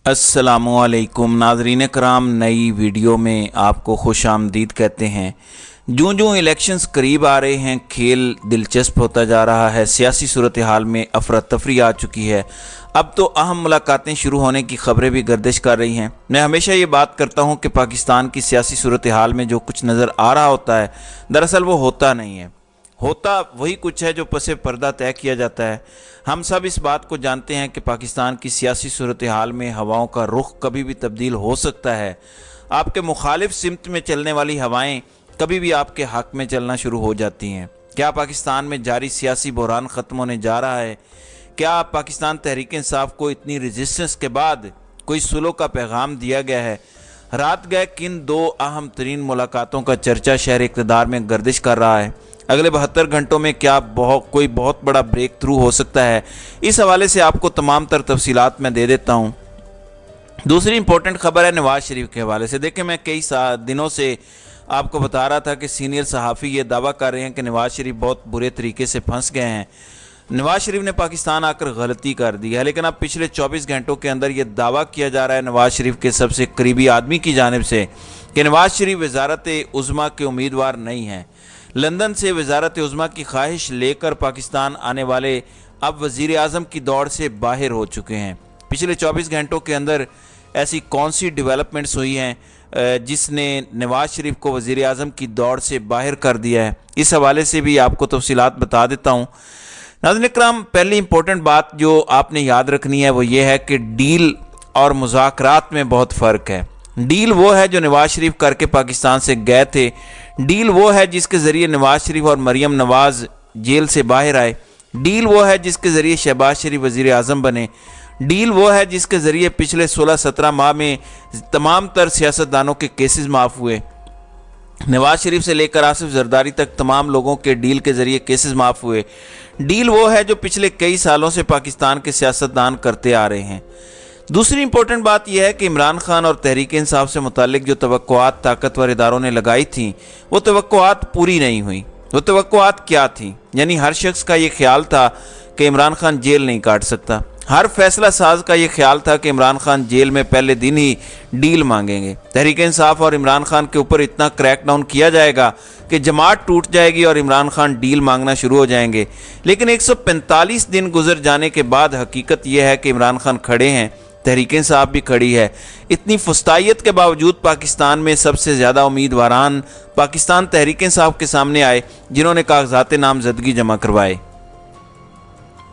अस्सलामुअलैकुम नाज़रीन कराम, नई वीडियो में आपको खुश आमदीद कहते हैं। जूँ जूँ इलेक्शंस करीब आ रहे हैं, खेल दिलचस्प होता जा रहा है। सियासी सूरत हाल में अफरा तफरी आ चुकी है। अब तो अहम मुलाकातें शुरू होने की खबरें भी गर्दिश कर रही हैं। मैं हमेशा ये बात करता हूँ कि पाकिस्तान की सियासी सूरत हाल में जो कुछ नज़र आ रहा होता है, दरअसल वो होता नहीं है। होता वही कुछ है जो पसे पर्दा तय किया जाता है। हम सब इस बात को जानते हैं कि पाकिस्तान की सियासी सूरत हाल में हवाओं का रुख कभी भी तब्दील हो सकता है। आपके मुखालिफ सिमत में चलने वाली हवाएं कभी भी आपके हक में चलना शुरू हो जाती हैं। क्या पाकिस्तान में जारी सियासी बहरान ख़त्म होने जा रहा है? क्या पाकिस्तान तहरीक इंसाफ को इतनी रेजिस्टेंस के बाद कोई सुलह का पैगाम दिया गया है? रात गए किन दो अहम तरीन मुलाकातों का चर्चा शहर इक़्तिदार में गर्दिश कर रहा है? अगले 72 घंटों में क्या कोई बहुत बड़ा ब्रेक थ्रू हो सकता है? इस हवाले से आपको तमाम तर तफसीलात मैं दे देता हूँ। दूसरी इंपॉर्टेंट खबर है नवाज शरीफ के हवाले से। देखिए, मैं कई दिनों से आपको बता रहा था कि सीनियर सहाफ़ी ये दावा कर रहे हैं कि नवाज शरीफ बहुत बुरे तरीके से फंस गए हैं। नवाज शरीफ ने पाकिस्तान आकर गलती कर दी है, लेकिन अब पिछले 24 घंटों के अंदर ये दावा किया जा रहा है नवाज शरीफ के सबसे करीबी आदमी की जानिब से कि नवाज शरीफ वजारत उज़्मा के उम्मीदवार नहीं हैं। लंदन से वजारत उज़्मा की ख्वाहिश लेकर पाकिस्तान आने वाले अब वज़ीर आज़म की दौड़ से बाहर हो चुके हैं। पिछले 24 घंटों के अंदर ऐसी कौन सी डेवलपमेंट्स हुई हैं जिसने नवाज शरीफ को वज़ीर आज़म की दौड़ से बाहर कर दिया है? इस हवाले से भी आपको तफसीलात बता देता हूँ। नाज़रीन इकराम, पहली इंपॉर्टेंट बात जो आपने याद रखनी है वो ये है कि डील और मुज़ाकरात में बहुत फ़र्क है। डील वो है जो नवाज शरीफ करके पाकिस्तान से गए थे। डील वो है जिसके ज़रिए नवाज शरीफ और मरियम नवाज़ जेल से बाहर आए। डील वो है जिसके ज़रिए शहबाज शरीफ वज़ीर आज़म बने। डील वो है जिसके ज़रिए पिछले 16-17 माह में तमाम तर सियासतदानों के केसेस माफ़ हुए। नवाज शरीफ से लेकर आसिफ जरदारी तक तमाम लोगों के डील के ज़रिए केसेस माफ़ हुए। डील वो है जो पिछले कई सालों से पाकिस्तान के सियासतदान करते आ रहे हैं। दूसरी इंपॉर्टेंट बात यह है कि इमरान खान और तहरीक इंसाफ से मुतालिक जो तवक्कुआत ताकतवर इदारों ने लगाई थी, वो तवक्कुआत पूरी नहीं हुई। वो तवक्कुआत क्या थी? यानी हर शख्स का ये ख्याल था कि इमरान खान जेल नहीं काट सकता। हर फैसला साज का ये ख्याल था कि इमरान खान जेल में पहले दिन ही डील मांगेंगे। तहरीक इंसाफ और इमरान खान के ऊपर इतना क्रैकडाउन किया जाएगा कि जमात टूट जाएगी और इमरान खान डील मांगना शुरू हो जाएंगे। लेकिन 145 दिन गुजर जाने के बाद हकीकत यह है कि इमरान खान खड़े हैं, तहरीक इंसाफ भी खड़ी है। इतनी फुस्तायत के बावजूद पाकिस्तान में सबसे ज़्यादा उम्मीदवारान पाकिस्तान तहरीक इंसाफ के सामने आए, जिन्होंने कागजात नामजदगी जमा करवाए।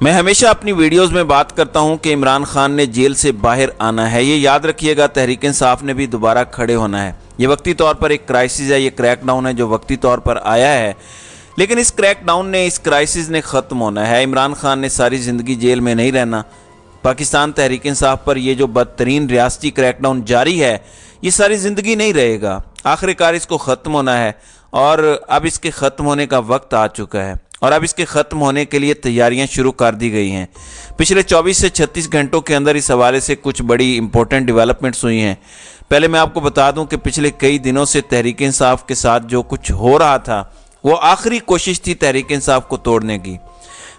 मैं हमेशा अपनी वीडियोस में बात करता हूं कि इमरान खान ने जेल से बाहर आना है। ये याद रखिएगा, तहरीक इंसाफ ने भी दोबारा खड़े होना है। ये वक्ती तौर पर एक क्राइसिस है, ये क्रैकडाउन है जो वक्ती तौर पर आया है, लेकिन इस क्रैकडाउन ने, इस क्राइसिस ने ख़त्म होना है। इमरान खान ने सारी ज़िंदगी जेल में नहीं रहना। पाकिस्तान तहरीक इंसाफ पर ये जो बदतरीन रियासती क्रैकडाउन जारी है, ये सारी ज़िंदगी नहीं रहेगा। आखिरकार इसको ख़त्म होना है और अब इसके ख़त्म होने का वक्त आ चुका है और अब इसके ख़त्म होने के लिए तैयारियां शुरू कर दी गई हैं। पिछले 24 से 36 घंटों के अंदर इस हवाले से कुछ बड़ी इंपॉर्टेंट डेवलपमेंट्स हुई हैं। पहले मैं आपको बता दूं कि पिछले कई दिनों से तहरीक इंसाफ के साथ जो कुछ हो रहा था, वो आखिरी कोशिश थी तहरीक इंसाफ को तोड़ने की।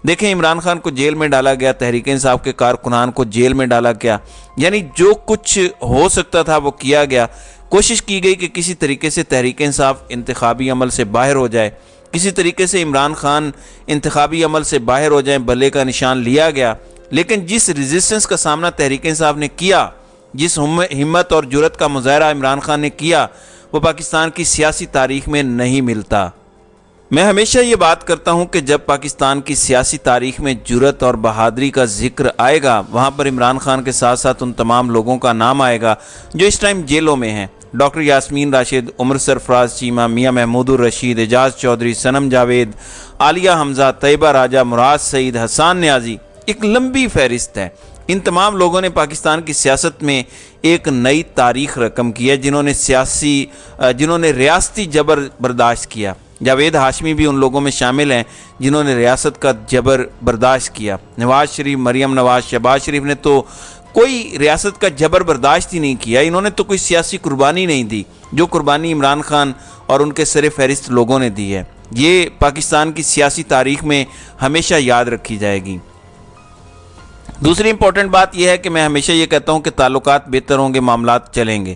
देखें, इमरान खान को जेल में डाला गया, तहरीक इंसाफ के कारकुनान को जेल में डाला गया, यानी जो कुछ हो सकता था वो किया गया। कोशिश की गई कि किसी तरीके से तहरीक इंसाफ इंतखाबी अमल से बाहर हो जाए, किसी तरीके से इमरान खान इंतखाबी अमल से बाहर हो जाए। बल्ले का निशान लिया गया, लेकिन जिस रेजिस्टेंस का सामना तहरीक इंसाफ ने किया, जिस हिम्मत और जुर्रत का मुजाहरा इमरान खान ने किया, वो पाकिस्तान की सियासी तारीख में नहीं मिलता। मैं हमेशा ये बात करता हूँ कि जब पाकिस्तान की सियासी तारीख में जुर्रत और बहादुरी का जिक्र आएगा, वहाँ पर इमरान खान के साथ साथ उन तमाम लोगों का नाम आएगा जो इस टाइम जेलों में हैं। डॉक्टर यास्मीन राशिद, उमर सरफराज चीमा, मियाँ महमूदुर रशीद, एजाज चौधरी, सनम जावेद, आलिया हमजा, तैयबा राजा, मुराद सईद, हसान न्याजी, एक लंबी फहरिस्त है। इन तमाम लोगों ने पाकिस्तान की सियासत में एक नई तारीख रकम की है, जिन्होंने रियासती जबर बर्दाश्त किया। जावेद हाशमी भी उन लोगों में शामिल हैं जिन्होंने रियासत का जबर बर्दाश्त किया। नवाज शरीफ, मरियम नवाज, शहबाज शरीफ ने तो कोई रियासत का जबर बर्दाश्त ही नहीं किया। इन्होंने तो कोई सियासी कुर्बानी नहीं दी जो कुर्बानी इमरान खान और उनके सर फहरिस्त लोगों ने दी है। ये पाकिस्तान की सियासी तारीख में हमेशा याद रखी जाएगी। दूसरी इंपॉर्टेंट बात यह है कि मैं हमेशा ये कहता हूं कि ताल्लुकात बेहतर होंगे, मामलात चलेंगे।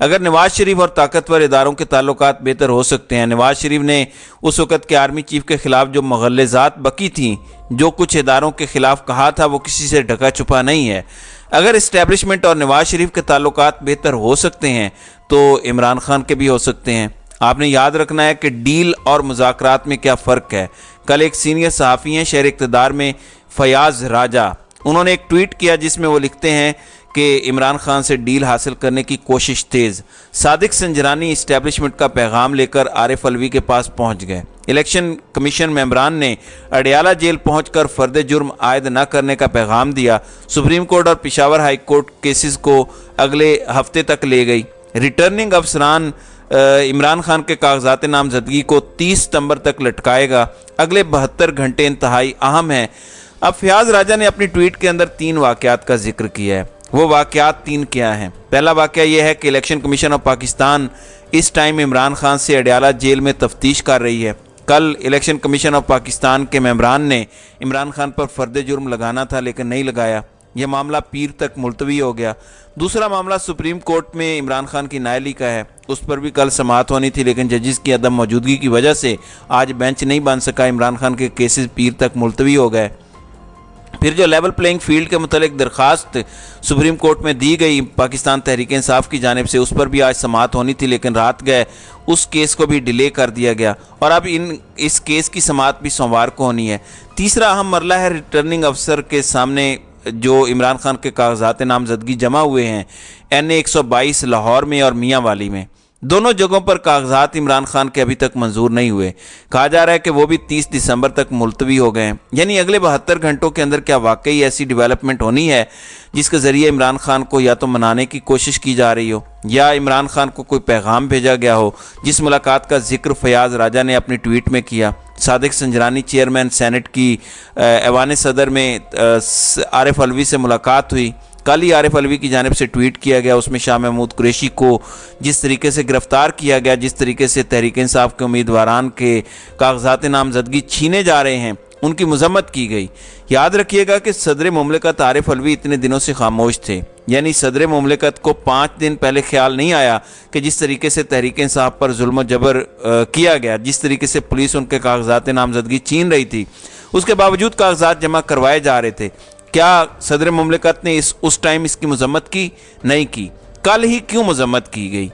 अगर नवाज शरीफ और ताकतवर इदारों के ताल्लुकात बेहतर हो सकते हैं, नवाज शरीफ ने उस वक़्त के आर्मी चीफ के ख़िलाफ़ जो मग़ल्लज़ात बकी थी, जो कुछ इदारों के ख़िलाफ़ कहा था, वो किसी से ढका छुपा नहीं है। अगर इस्टेब्लिशमेंट और नवाज शरीफ के ताल्लुकात बेहतर हो सकते हैं तो इमरान खान के भी हो सकते हैं। आपने याद रखना है कि डील और मुज़ाकरात में क्या फ़र्क है। कल एक सीनियर सहाफ़ी हैं शहर इक़्तिदार में, फयाज़ राजा, उन्होंने एक ट्वीट किया जिसमें वो लिखते हैं कि इमरान खान से डील हासिल करने की कोशिश तेज़। सादिक संजरानी इस्टेब्लिशमेंट का पैगाम लेकर आरिफ अलवी के पास पहुंच गए। इलेक्शन कमीशन मेंबरान ने अडियाला जेल पहुंचकर फर्द जुर्म आयद न करने का पैगाम दिया। सुप्रीम कोर्ट और पेशावर हाई कोर्ट केसेस को अगले हफ्ते तक ले गई। रिटर्निंग अफसरान इमरान खान के कागजात नामजदगी को 30 सितंबर तक लटकाएगा। अगले 72 घंटे इंतहाई अहम हैं। अब फयाज़ राजा ने अपनी ट्वीट के अंदर 3 वाक़यात का जिक्र किया है। वो वाक़यात 3 क्या हैं? पहला वाक़या यह है कि इलेक्शन कमीशन ऑफ पाकिस्तान इस टाइम इमरान खान से अडियाला जेल में तफ्तीश कर रही है। कल इलेक्शन कमीशन ऑफ पाकिस्तान के मेंबरान ने इमरान खान पर फर्द जुर्म लगाना था लेकिन नहीं लगाया। यह मामला पीर तक मुलतवी हो गया। दूसरा मामला सुप्रीम कोर्ट में इमरान खान की नायली का है। उस पर भी कल समाअत होनी थी लेकिन जजिस की अदम मौजूदगी की वजह से आज बेंच नहीं बन सका। इमरान खान के केसेस पीर तक मुलतवी हो गए। फिर जो लेवल प्लेइंग फील्ड के मुतालिक दरख्वास्त सुप्रीम कोर्ट में दी गई पाकिस्तान तहरीक इंसाफ की जानिब से, उस पर भी आज समाअत होनी थी लेकिन रात गए, उस केस को भी डिले कर दिया गया और अब इस केस की समाअत भी सोमवार को होनी है। तीसरा अहम मरला है रिटर्निंग अफसर के सामने जो इमरान खान के कागजात नामजदगी जमा हुए हैं NA 122 लाहौर में और मियाँ वाली में। दोनों जगहों पर कागजात इमरान खान के अभी तक मंजूर नहीं हुए। कहा जा रहा है कि वो भी 30 दिसंबर तक मुलतवी हो गए हैं। यानी अगले 72 घंटों के अंदर क्या वाकई ऐसी डेवलपमेंट होनी है जिसके ज़रिए इमरान खान को या तो मनाने की कोशिश की जा रही हो या इमरान खान को कोई पैगाम भेजा गया हो, जिस मुलाकात का जिक्र फयाज़ राजा ने अपनी ट्वीट में किया। सादिक संजरानी चेयरमैन सेनेट की ऐवान सदर में आरिफ अलवी से मुलाकात हुई। कल ही आरिफ अलवी की जानिब से ट्वीट किया गया, उसमें शाह महमूद कुरैशी को जिस तरीके से गिरफ्तार किया गया, जिस तरीके से तहरीक इंसाफ के उम्मीदवारान के कागजात नामजदगी छीने जा रहे हैं, उनकी मजम्मत की गई। याद रखिएगा कि सदर मुमलिकत आरिफ अलवी इतने दिनों से खामोश थे। यानी सदर मुमलिकत को 5 दिन पहले ख्याल नहीं आया कि जिस तरीके से तहरीक इंसाफ पर जुल्म जबर किया गया, जिस तरीके से पुलिस उनके कागजात नामजदगी छीन रही थी, उसके बावजूद कागजात जमा करवाए जा रहे थे। क्या सदर मुमलिकत ने उस टाइम इसकी मजम्मत की? नहीं की। कल ही क्यों मजम्मत की गई?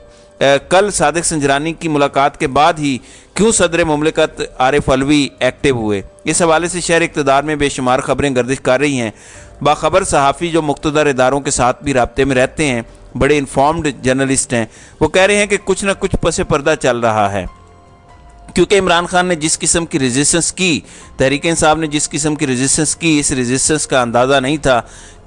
कल सादिक संजरानी की मुलाकात के बाद ही क्यों सदर मुमलिकत आरिफ अलवी एक्टिव हुए? इस हवाले से शहर इक़्तिदार में बेशुमार खबरें गर्दिश कर रही हैं। बाखबर सहाफ़ी जो मुख्तदर इदारों के साथ भी राब्ते में रहते हैं, बड़े इन्फॉर्म्ड जर्नलिस्ट हैं, वो कह रहे हैं कि कुछ ना कुछ पसे पर्दा चल रहा है। क्योंकि इमरान खान ने जिस किस्म की रेजिस्टेंस की, तहरीक इंसाफ ने जिस किस्म की रेजिस्टेंस की, इस रेजिस्टेंस का अंदाज़ा नहीं था,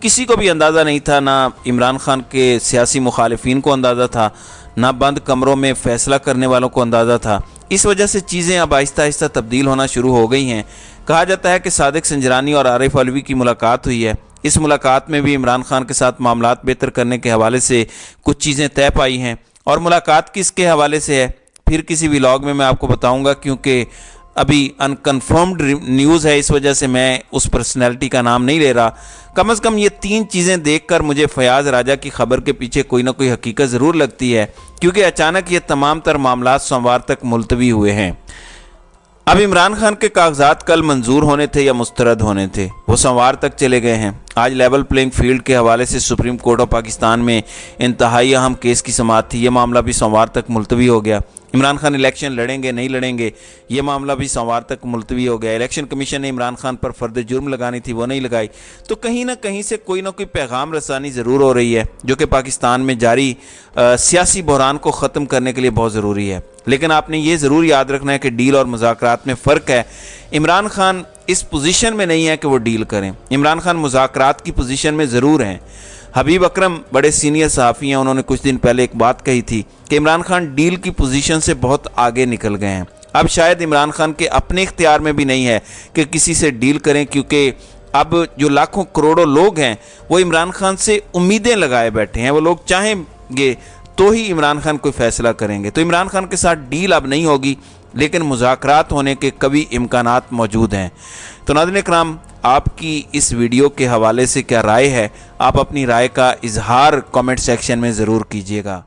किसी को भी अंदाज़ा नहीं था। ना इमरान खान के सियासी मुखालिफिन को अंदाज़ा था, ना बंद कमरों में फ़ैसला करने वालों को अंदाज़ा था। इस वजह से चीज़ें अब आहिस्ता आहिस्ता तब्दील होना शुरू हो गई हैं। कहा जाता है कि सादिक संजरानी और आरिफ अलवी की मुलाकात हुई है। इस मुलाकात में भी इमरान खान के साथ मामलात बेहतर करने के हवाले से कुछ चीज़ें तय पाई हैं। और मुलाकात किसके हवाले से है फिर किसी व्लॉग में मैं आपको बताऊंगा, क्योंकि अभी अनकन्फर्म्ड न्यूज़ है, इस वजह से मैं उस पर्सनैलिटी का नाम नहीं ले रहा। कम से कम ये 3 चीज़ें देखकर मुझे फयाज़ राजा की खबर के पीछे कोई ना कोई हकीकत ज़रूर लगती है, क्योंकि अचानक ये तमाम तर मामलात सोमवार तक मुलतवी हुए हैं। अब इमरान खान के कागजात कल मंजूर होने थे या मुस्तरद होने थे, वो सोमवार तक चले गए हैं। आज लेवल प्लेइंग फील्ड के हवाले से सुप्रीम कोर्ट ऑफ पाकिस्तान में इंतहाई अहम केस की समाअत थी। ये मामला भी सोमवार तक मुलतवी हो गया। इमरान खान इलेक्शन लड़ेंगे नहीं लड़ेंगे, ये मामला भी सोमवार तक मुलतवी हो गया। इलेक्शन कमीशन ने इमरान खान पर फर्द जुर्म लगानी थी, वो नहीं लगाई। तो कहीं ना कहीं से कोई ना कोई पैगाम रसानी ज़रूर हो रही है, जो कि पाकिस्तान में जारी सियासी बहरान को ख़त्म करने के लिए बहुत ज़रूरी है। लेकिन आपने ये ज़रूर याद रखना है कि डील और मुज़ाकरात में फ़र्क है। इमरान खान इस पोजीशन में नहीं है कि वो डील करें। इमरान खान मुज़ाकरात की पोजीशन में ज़रूर हैं। हबीब अकरम बड़े सीनियर सहाफ़ी हैं, उन्होंने कुछ दिन पहले एक बात कही थी कि इमरान खान डील की पोजीशन से बहुत आगे निकल गए हैं। अब शायद इमरान खान के अपने इख्तियार में भी नहीं है कि किसी से डील करें, क्योंकि अब जो लाखों करोड़ों लोग हैं वो इमरान खान से उम्मीदें लगाए बैठे हैं। वो लोग चाहेंगे तो ही इमरान खान कोई फैसला करेंगे। तो इमरान खान के साथ डील अब नहीं होगी, लेकिन मुज़ाकरात होने के कभी इम्कानात मौजूद हैं। तो नाज़रीन इकराम, आपकी इस वीडियो के हवाले से क्या राय है? आप अपनी राय का इजहार कमेंट सेक्शन में ज़रूर कीजिएगा।